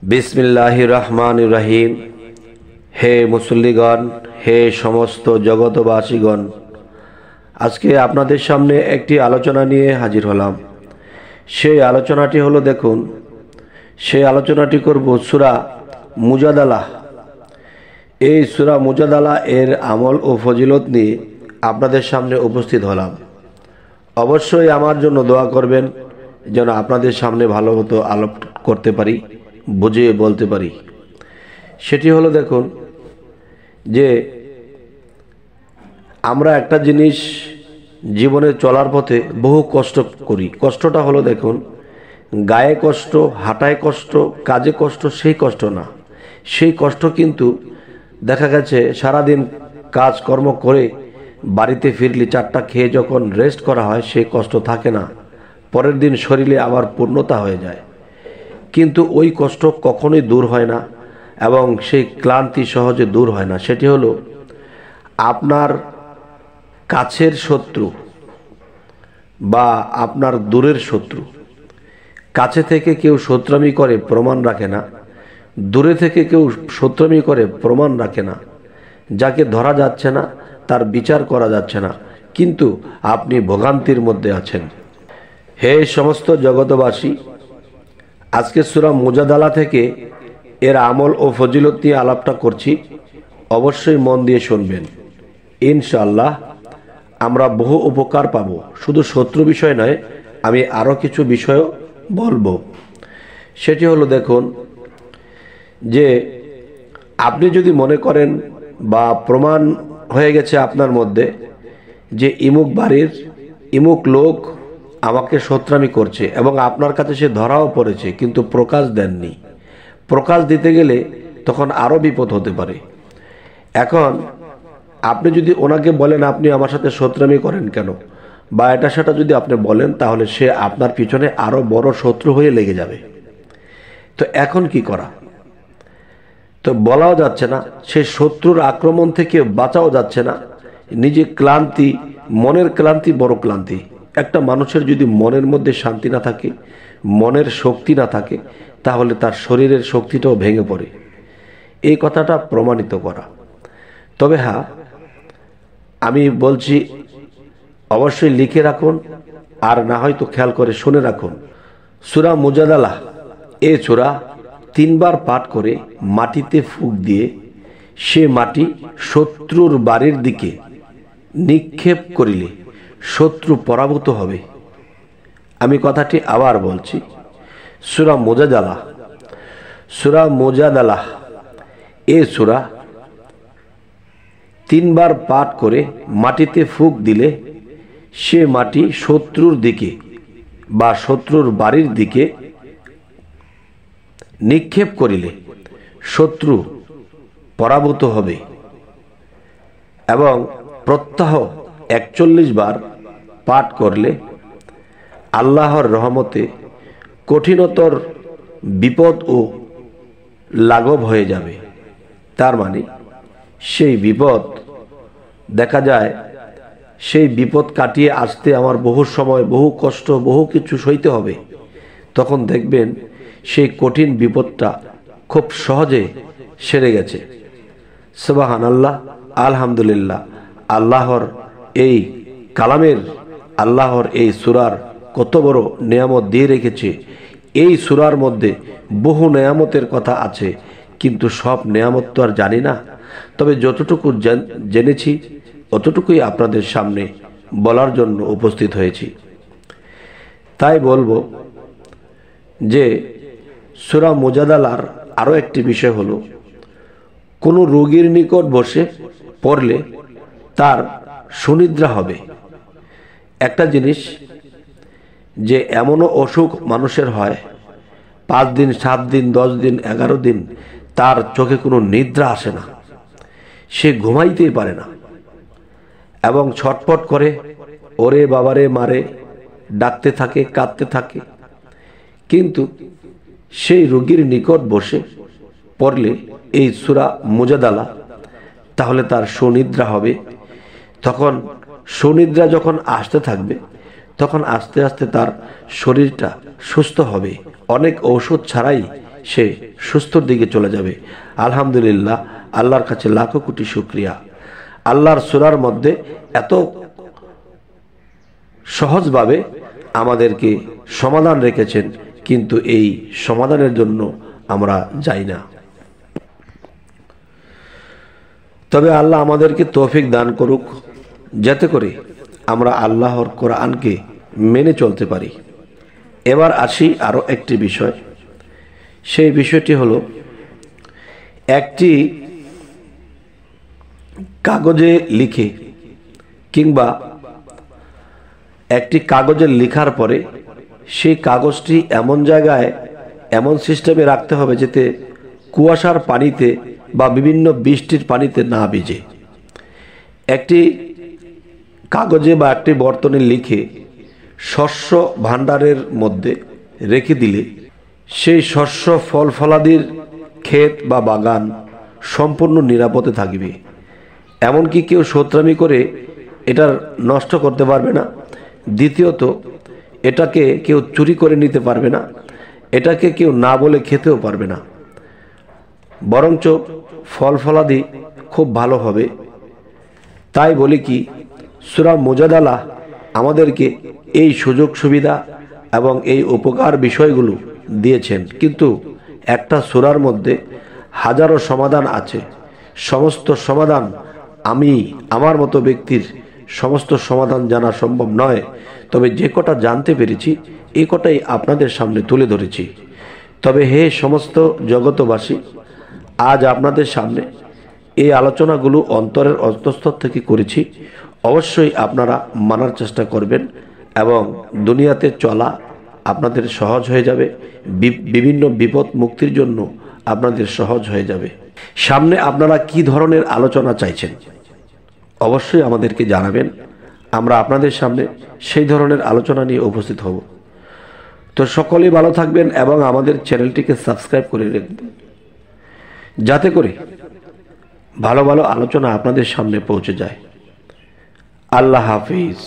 बिस्मिल्लाहिर रहमानिर रहीम। हे मुसल्लिगण, हे समस्त जगतबासीगण, आज के आपनादेर सामने एकटी आलोचना निये हाजिर हलाम। सेई आलोचनाटी हलो देखुन, सेई आलोचनाटी करब सूरा मुजादाला। এই सूरा मुजादाला एर আমল ও ফজিলত নিয়ে আপনাদের সামনে উপস্থিত হলাম। অবশ্যই আমার জন্য দোয়া করবেন যেন আপনাদের সামনে ভালোমতো আলোপ করতে পারি, বুঝিয়ে বলতে পারি। সেটি হলো দেখুন যে আমরা একটা জিনিস জীবনে চলার পথে বহু কষ্ট করি। কষ্টটা হলো দেখুন, গায়ে কষ্ট, হাঁটায় কষ্ট, কাজে কষ্ট, সেই কষ্ট না। সেই কষ্ট কিন্তু দেখা গেছে সারাদিন কাজকর্ম করে বাড়িতে ফিরলে চারটা খেয়ে যখন রেস্ট করা হয় সেই কষ্ট থাকে না, পরের দিন শরীরে আবার পূর্ণতা হয়ে যায়। কিন্তু ওই কষ্ট কখনোই দূর হয় না এবং সেই ক্লান্তি সহজে দূর হয় না। সেটি হলো আপনার কাছের শত্রু বা আপনার দূরের শত্রু। কাছে থেকে কেউ শত্রুমি করে প্রমাণ রাখে না, দূরে থেকে কেউ শত্রুমি করে প্রমাণ রাখে না। যাকে ধরা যাচ্ছে না, তার বিচার করা যাচ্ছে না, কিন্তু আপনি ভোগান্তির মধ্যে আছেন। হে সমস্ত জগতবাসী, আজকে সূরা মুজাদালা থেকে এর আমল ও ফজিলত নিয়ে আলাপটা করছি। অবশ্যই মন দিয়ে শুনবেন। ইনশাআল্লাহ আমরা বহু উপকার পাবো। শুধু শত্রু বিষয় নয়, আমি আরও কিছু বিষয়ও বলবো। সেটি হলো দেখুন যে আপনি যদি মনে করেন বা প্রমাণ হয়ে গেছে আপনার মধ্যে যে ইমুক বাড়ির ইমুক লোক আমাকে শত্রুমি করছে এবং আপনার কাছে সে ধরাও পড়েছে কিন্তু প্রকাশ দেননি, প্রকাশ দিতে গেলে তখন আরও বিপদ হতে পারে। এখন আপনি যদি ওনাকে বলেন আপনি আমার সাথে শত্রুমি করেন কেন, বা এটা সেটা যদি আপনি বলেন, তাহলে সে আপনার পিছনে আরও বড় শত্রু হয়ে লেগে যাবে। তো এখন কি করা? তো বলাও যাচ্ছে না, সে শত্রুর আক্রমণ থেকে বাঁচাও যাচ্ছে না। নিজে ক্লান্তি, মনের ক্লান্তি বড় ক্লান্তি। একটা মানুষের যদি মনের মধ্যে শান্তি না থাকে, মনের শক্তি না থাকে, তাহলে তার শরীরের শক্তিটাও ভেঙে পড়ে। এই কথাটা প্রমাণিত করা। তবে হ্যাঁ, আমি বলছি অবশ্যই লিখে রাখুন, আর না হয়তো খেয়াল করে শুনে রাখুন। সূরা মুজাদালা এই সূরা 3 বার পাঠ করে মাটিতে ফুঁক দিয়ে সে মাটি শত্রুর বাড়ির দিকে নিক্ষেপ করিলে শত্রু পরাভূত হবে। আমি কথাটি আবার বলছি, সূরা মুজাদালা, সূরা মুজাদালা এই সূরা 3 বার পাঠ করে মাটিতে ফুঁক দিলে সে মাটি শত্রুর দিকে বা শত্রুর বাড়ির দিকে নিক্ষেপ করিলে শত্রু পরাভূত হবে। এবং প্রত্যহ 41 বার পাঠ করলে আল্লাহর রহমতে কঠিনতর বিপদ ও লাঘব হয়ে যাবে। তার মানে সেই বিপদ, দেখা যায় সেই বিপদ কাটিয়ে আসতে আমার বহু সময়, বহু কষ্ট, বহু কিছু সইতে হবে। তখন দেখবেন সেই কঠিন বিপদটা খুব সহজে সেরে গেছে। সুবহানাল্লাহ, আলহামদুলিল্লাহ। আল্লাহর এই কালামের, আল্লাহর এই সূরার কত বড় নেয়ামত দিয়ে রেখেছে। এই সূরার মধ্যে বহু নেয়ামতের কথা আছে, কিন্তু সব নেয়ামত তো আর জানি না। তবে যতটুকু জেনেছি অতটুকুই আপনাদের সামনে বলার জন্য উপস্থিত হয়েছি। তাই বলবো যে সূরা মুজাদালার আরও একটি বিষয় হলো, কোনো রোগীর নিকট বসে পড়লে তার সুনিদ্রা হবে। একটা জিনিস যে এমনও অসুখ মানুষের হয় 5 দিন, 7 দিন, 10 দিন, 11 দিন তার চোখে কোনো নিদ্রা আসে না, সে ঘুমাইতেই পারে না এবং ছটফট করে ওরে বাবারে মারে ডাকতে থাকে, কাঁদতে থাকে। কিন্তু সেই রোগীর নিকট বসে পড়লে এই সূরা মুজাদালা, তাহলে তার সুনিদ্রা হবে। তখন সুনিদ্রা যখন আসতে থাকবে, তখন আস্তে আস্তে তার শরীরটা সুস্থ হবে। অনেক ঔষধ ছাড়াই সে সুস্থর দিকে চলে যাবে। আলহামদুলিল্লাহ, আল্লাহর কাছে লাখো কোটি শুকরিয়া। আল্লাহর সূরার মধ্যে এত সহজভাবে আমাদেরকে সমাধান রেখেছেন, কিন্তু এই সমাধানের জন্য আমরা যাই না। তবে আল্লাহ আমাদেরকে তৌফিক দান করুক, যাতে করে আমরা আল্লাহর কোরআনকে মেনে চলতে পারি। এবার আসি আরও একটি বিষয়। সেই বিষয়টি হলো, একটি কাগজে লিখে কিংবা একটি কাগজে লেখার পরে সেই কাগজটি এমন জায়গায় এমন সিস্টেমে রাখতে হবে যাতে কুয়াশার পানিতে বা বিভিন্ন বৃষ্টির পানিতে না ভিজে। একটি কাগজে বা একটি বর্তনে লিখে শস্য ভাণ্ডারের মধ্যে রেখে দিলে সেই শস্য ফল ফলাদির ক্ষেত বা বাগান সম্পূর্ণ নিরাপদে থাকবে। এমনকি কেউ শত্রামি করে এটার নষ্ট করতে পারবে না। দ্বিতীয়ত, এটাকে কেউ চুরি করে নিতে পারবে না, এটাকে কেউ না বলে খেতেও পারবে না, বরঞ্চ ফল ফলাদি খুব ভালো হবে। তাই বলি কি, সূরা মুজাদালা আমাদেরকে এই সুযোগ সুবিধা এবং এই উপকার বিষয়গুলো দিয়েছেন, কিন্তু একটা সূরার মধ্যে হাজারো সমাধান আছে। সমস্ত সমাধান আমার মতো ব্যক্তির সমস্ত সমাধান জানা সম্ভব নয়, তবে যে কটা জানতে পেরেছি এই কটাই আপনাদের সামনে তুলে ধরেছি। তবে হে সমস্ত জগতবাসী, আজ আপনাদের সামনে এই আলোচনাগুলো অন্তরের অন্তঃস্থল থেকে করেছি। অবশ্যই আপনারা মানার চেষ্টা করবেন এবং দুনিয়াতে চলা আপনাদের সহজ হয়ে যাবে। বিভিন্ন বিপদ মুক্তির জন্য আপনাদের সহজ হয়ে যাবে। সামনে আপনারা কি ধরনের আলোচনা চাইছেন অবশ্যই আমাদেরকে জানাবেন। আমরা আপনাদের সামনে সেই ধরনের আলোচনা নিয়ে উপস্থিত হব। তো সকলেই ভালো থাকবেন এবং আমাদের চ্যানেলটিকে সাবস্ক্রাইব করে রাখবেন, যাতে করে ভালো ভালো আলোচনা আপনাদের সামনে পৌঁছে যায়। আল্লাহ হাফিজ।